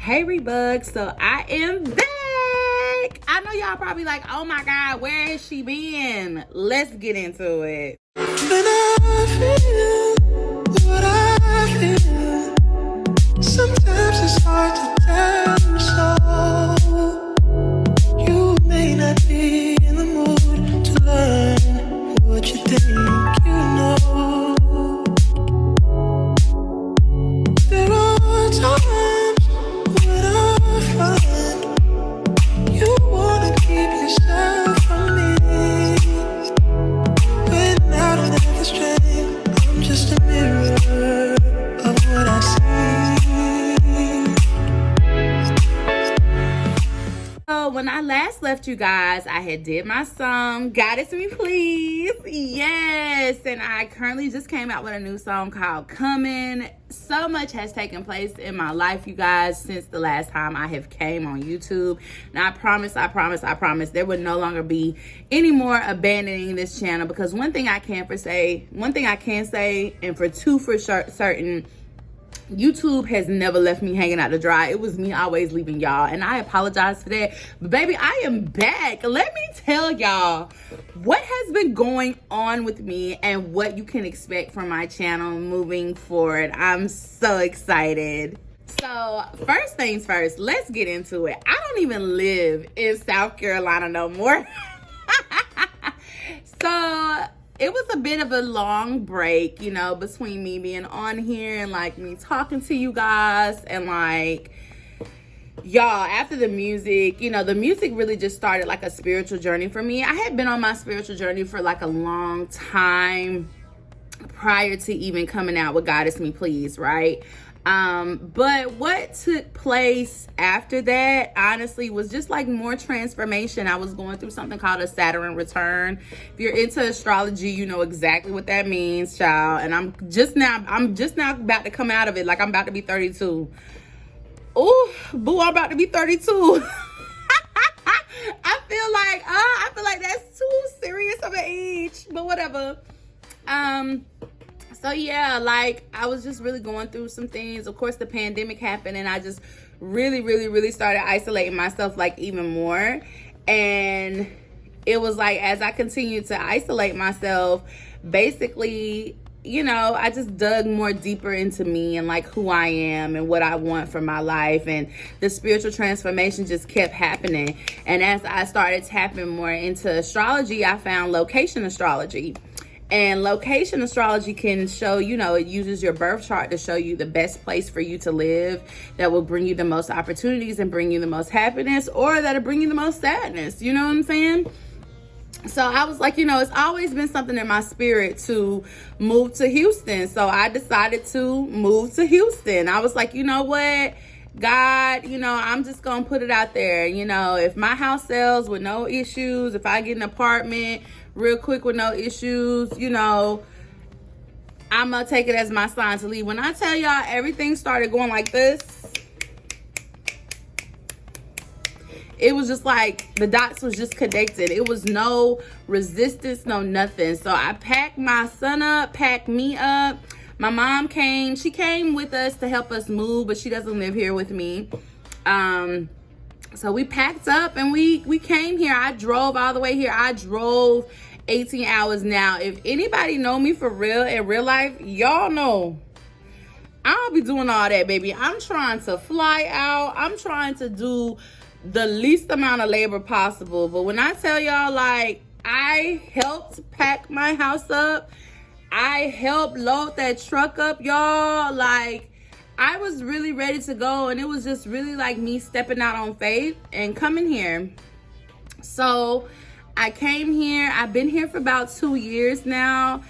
Hey Reetbugs, so I am back. I know y'all probably like, oh my God, where has she been? Let's get into it. When I feel what I feel, sometimes it's hard to tell you so. You may not be in the mood to learn what you think you know. There are times when I find you wanna keep yourself from me. When I don't have the strength, I'm just a mirror of what I see. So when I last left you guys, I had did my song, Goddess Me Please. Yes, and I currently just came out with a new song called Coming. So much has taken place in my life, you guys, since the last time I have came on YouTube. Now, I promise, there would no longer be any more abandoning this channel, because one thing I can say, and for two for certain, YouTube has never left me hanging out to dry. It was me always leaving y'all, and I apologize for that. But baby, I am back. Let me tell y'all what has been going on with me and what you can expect from my channel moving forward. I'm so excited. So first things first, let's get into it. I don't even live in South Carolina no more. So it was a bit of a long break, you know, between me being on here and like me talking to you guys, and like, y'all, after the music, you know, the music really just started like a spiritual journey for me. I had been on my spiritual journey for like a long time prior to even coming out with Goddess Me Please, right? But what took place after that, honestly, was just like more transformation. I was going through something called a Saturn return. If you're into astrology, you know exactly what that means, child. And I'm just now about to come out of it. Like, I'm about to be 32. Oh, boo, I'm about to be 32. I feel like that's too serious of an age, but whatever. So yeah, like, I was just really going through some things. Of course, the pandemic happened, and I just really started isolating myself like even more. And it was like, as I continued to isolate myself, basically, you know, I just dug more deeper into me and like who I am and what I want for my life. And the spiritual transformation just kept happening. And as I started tapping more into astrology, I found location astrology. And location astrology can show, you know, it uses your birth chart to show you the best place for you to live that will bring you the most opportunities and bring you the most happiness, or that'll bring you the most sadness. You know what I'm saying? So I was like, you know, it's always been something in my spirit to move to Houston. So I decided to move to Houston. I was like, you know what, God, you know, I'm just going to put it out there. You know, if my house sells with no issues, if I get an apartment real quick with no issues, you know, I'm going to take it as my sign to leave. When I tell y'all everything started going like this, it was just like the dots was just connected. It was no resistance, no nothing. So I packed my son up, packed me up. My mom came. She came with us to help us move, but she doesn't live here with me. So we packed up and we came here. I drove all the way here. I drove 18 hours. Now, if anybody know me for real in real life, y'all know I don't be doing all that, baby. I'm trying to fly out. I'm trying to do the least amount of labor possible. But when I tell y'all, like, I helped pack my house up, I helped load that truck up, y'all, like, I was really ready to go, and it was just really like me stepping out on faith and coming here. So I came here. I've been here for about 2 years now.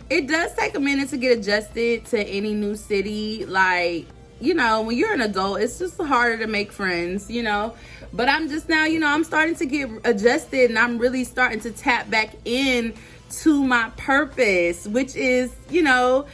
It does take a minute to get adjusted to any new city. Like, you know, when you're an adult, it's just harder to make friends, you know. But I'm just now, you know, I'm starting to get adjusted, and I'm really starting to tap back in to my purpose, which is, you know,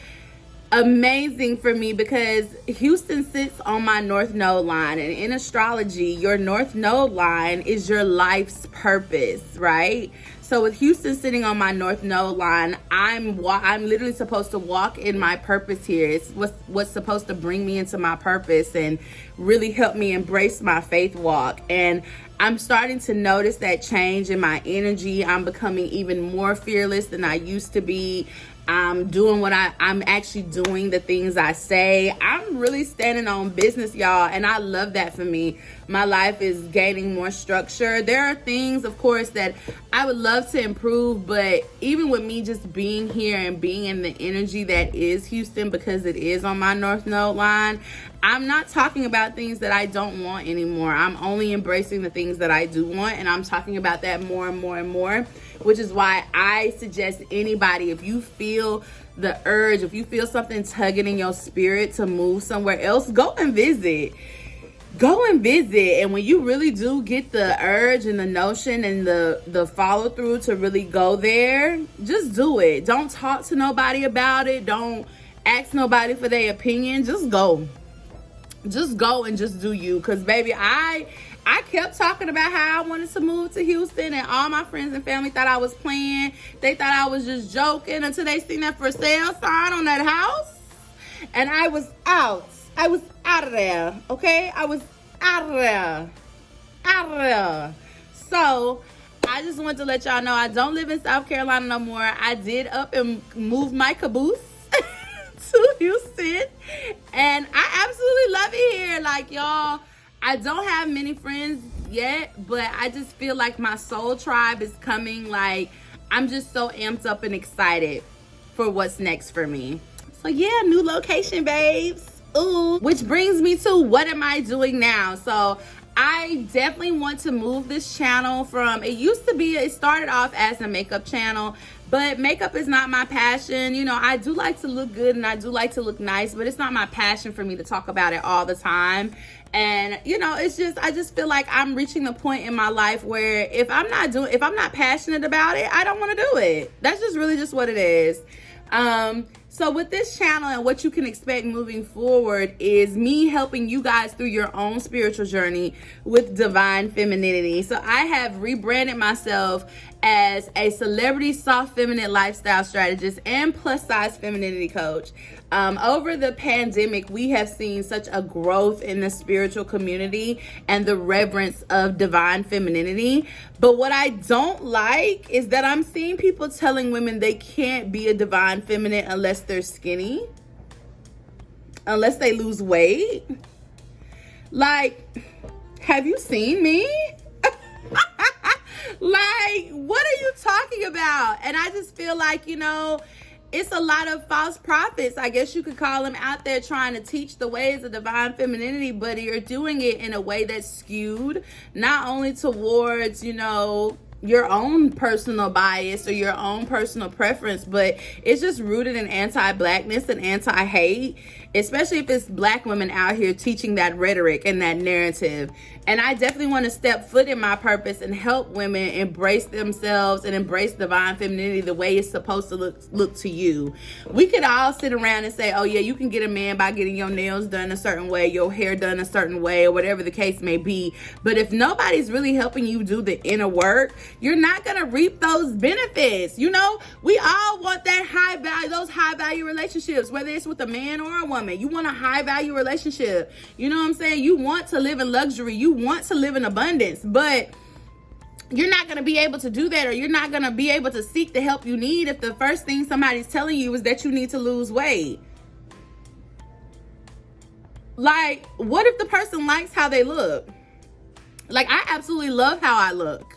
amazing for me because Houston sits on my North Node line, and in astrology, your North Node line is your life's purpose, right? So with Houston sitting on my North Node line, I'm literally supposed to walk in my purpose here. It's what's supposed to bring me into my purpose and really help me embrace my faith walk. And I'm starting to notice that change in my energy. I'm becoming even more fearless than I used to be. I'm doing I'm actually doing the things I say. I'm really standing on business, y'all, and I love that for me. My life is gaining more structure. There are things, of course, that I would love to improve, but even with me just being here and being in the energy that is Houston, because it is on my North Node line, I'm not talking about things that I don't want anymore. I'm only embracing the things that I do want, and I'm talking about that more and more and more, which is why I suggest anybody, if you feel the urge, if you feel something tugging in your spirit to move somewhere else, go and visit. Go and visit. And when you really do get the urge and the notion and the follow through to really go there, just do it. Don't talk to nobody about it. Don't ask nobody for their opinion. Just go. Just go and just do you. Because, baby, I kept talking about how I wanted to move to Houston, and all my friends and family thought I was playing. They thought I was just joking until they seen that for sale sign on that house. And I was out. I was out of there, okay? I was out of there. Out of there. So, I just wanted to let y'all know I don't live in South Carolina no more. I did up and move my caboose to Houston. And I absolutely love it here. Like, y'all, I don't have many friends yet, but I just feel like my soul tribe is coming. Like, I'm just so amped up and excited for what's next for me. So, yeah, new location, babes. Ooh, which brings me to what am I doing now? So I definitely want to move this channel from, it started off as a makeup channel, but makeup is not my passion. You know, I do like to look good and I do like to look nice, but it's not my passion for me to talk about it all the time. And, you know, I just feel like I'm reaching the point in my life where if I'm not passionate about it, I don't want to do it. That's just really just what it is. So with this channel and what you can expect moving forward is me helping you guys through your own spiritual journey with divine femininity. So I have rebranded myself as a celebrity soft feminine lifestyle strategist and plus size femininity coach. Over the pandemic, we have seen such a growth in the spiritual community and the reverence of divine femininity. But what I don't like is that I'm seeing people telling women they can't be a divine feminine unless they're skinny, unless they lose weight. Like, have you seen me? Like, what are you talking about? And I just feel like, you know, it's a lot of false prophets, I guess you could call them, out there trying to teach the ways of divine femininity, but you're doing it in a way that's skewed, not only towards, you know, your own personal bias or your own personal preference, but it's just rooted in anti-blackness and anti-hate, especially if it's black women out here teaching that rhetoric and that narrative. And I definitely want to step foot in my purpose and help women embrace themselves and embrace divine femininity the way it's supposed to look to you. We could all sit around and say, oh yeah, you can get a man by getting your nails done a certain way, your hair done a certain way, or whatever the case may be. But if nobody's really helping you do the inner work, you're not going to reap those benefits. You know, we all want that those high value relationships, whether it's with a man or a woman. You want a high value relationship. You know what I'm saying? You want to live in luxury. You want to live in abundance, but you're not going to be able to do that, or you're not going to be able to seek the help you need if the first thing somebody's telling you is that you need to lose weight. Like, what if the person likes how they look? Like, I absolutely love how I look.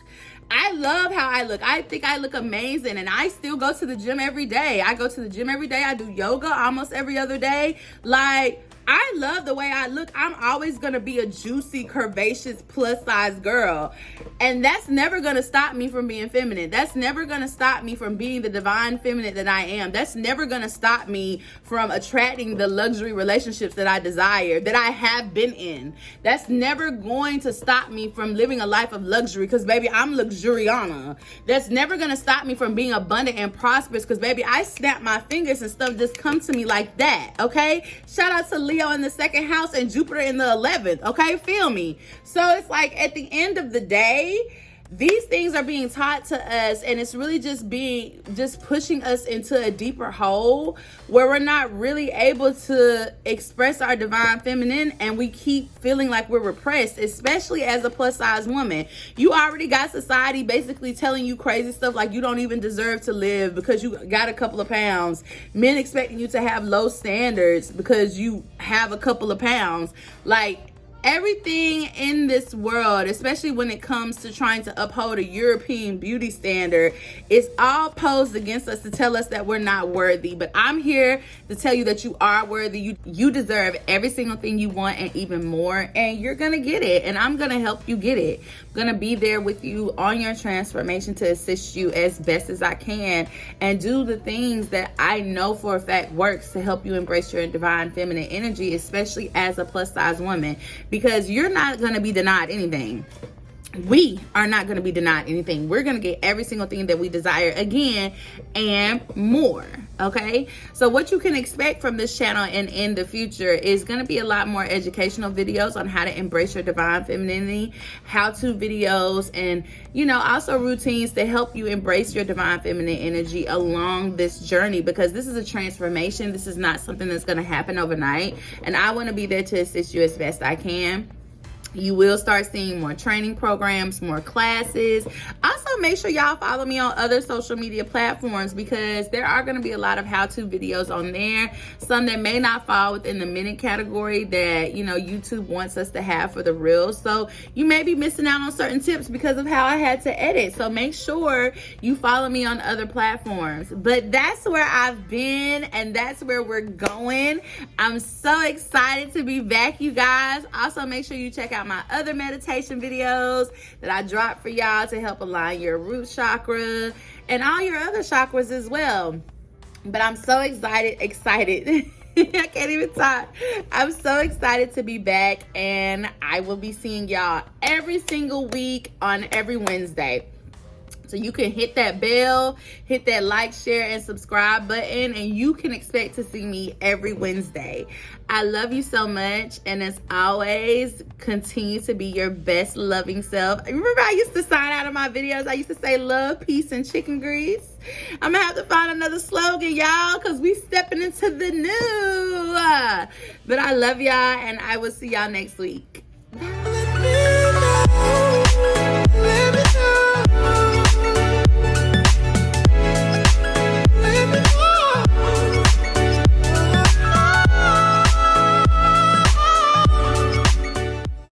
I love how I look. I think I look amazing, and I still go to the gym every day. I go to the gym every day. I do yoga almost every other day. Like, I love the way I look. I'm always going to be a juicy, curvaceous, plus size girl. And that's never going to stop me from being feminine. That's never going to stop me from being the divine feminine that I am. That's never going to stop me from attracting the luxury relationships that I desire, that I have been in. That's never going to stop me from living a life of luxury, because baby, I'm luxuriana. That's never going to stop me from being abundant and prosperous, because baby, I snap my fingers and stuff just come to me like that, okay? Shout out to Leo in the 2nd house and Jupiter in the 11th, okay? Feel me? So it's like, at the end of the day, these things are being taught to us, and it's really just pushing us into a deeper hole where we're not really able to express our divine feminine, and we keep feeling like we're repressed, especially as a plus size woman. You already got society basically telling you crazy stuff like you don't even deserve to live because you got a couple of pounds. Men expecting you to have low standards because you have a couple of pounds. Like, everything in this world, especially when it comes to trying to uphold a European beauty standard, is all posed against us to tell us that we're not worthy. But I'm here to tell you that you are worthy. You deserve every single thing you want and even more, and you're gonna get it, and I'm gonna help you get it. I'm gonna be there with you on your transformation to assist you as best as I can and do the things that I know for a fact works to help you embrace your divine feminine energy, especially as a plus size woman, because you're not going to be denied anything. We are not going to be denied anything. We're going to get every single thing that we desire again and more. Okay, so what you can expect from this channel and in the future is going to be a lot more educational videos on how to embrace your divine femininity, how-to videos, and also routines to help you embrace your divine feminine energy along this journey, because this is a transformation. This is not something that's going to happen overnight, and I want to be there to assist you as best I can. You will start seeing more training programs, more classes. Also, make sure y'all follow me on other social media platforms, because there are going to be a lot of how-to videos on there. Some that may not fall within the minute category that, YouTube wants us to have for the reels. So you may be missing out on certain tips because of how I had to edit. So make sure you follow me on other platforms. But that's where I've been, and that's where we're going. I'm so excited to be back, you guys. Also, make sure you check out my other meditation videos that I dropped for y'all to help align your root chakra and all your other chakras as well. But I'm so excited. I can't even talk. I'm so excited to be back, and I will be seeing y'all every single week on every Wednesday. So you can hit that bell, hit that like, share, and subscribe button, and you can expect to see me every Wednesday. I love you so much, and as always, continue to be your best loving self. Remember I used to sign out of my videos, I used to say love, peace, and chicken grease? I'm gonna have to find another slogan, y'all, because we stepping into the new. But I love y'all, and I will see y'all next week. Bye.